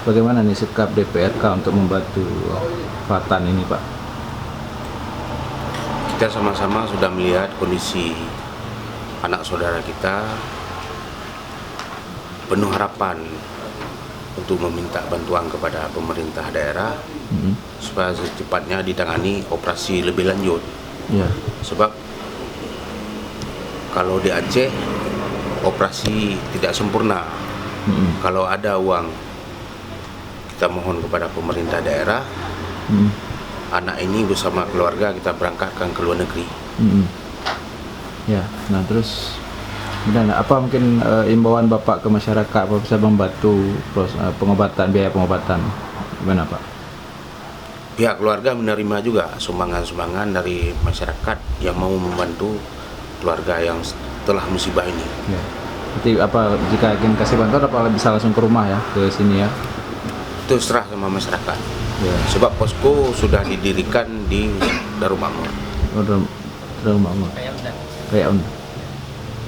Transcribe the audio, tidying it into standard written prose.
Bagaimana nih sikap DPRK untuk membantu Fatan ini, Pak? Kita sama-sama sudah melihat kondisi anak saudara kita, penuh harapan untuk meminta bantuan kepada pemerintah daerah supaya secepatnya ditangani operasi lebih lanjut. Ya. Sebab kalau di Aceh operasi tidak sempurna. Kalau ada uang, kita mohon kepada pemerintah daerah, anak ini bersama keluarga kita berangkatkan ke luar negeri. Ya, nah terus dan apa mungkin imbauan Bapak ke masyarakat apa bisa membantu pengobatan, biaya pengobatan, gimana Pak? Pihak keluarga menerima juga sumbangan-sumbangan dari masyarakat yang mau membantu keluarga yang telah musibah ini. Ya. Jadi apa jika ingin kasih bantuan apa bisa langsung ke rumah ya, ke sini ya? Itu serah sama masyarakat. Ya. Sebab posko sudah didirikan di Darul Makmur. Darul Makmur. Kayak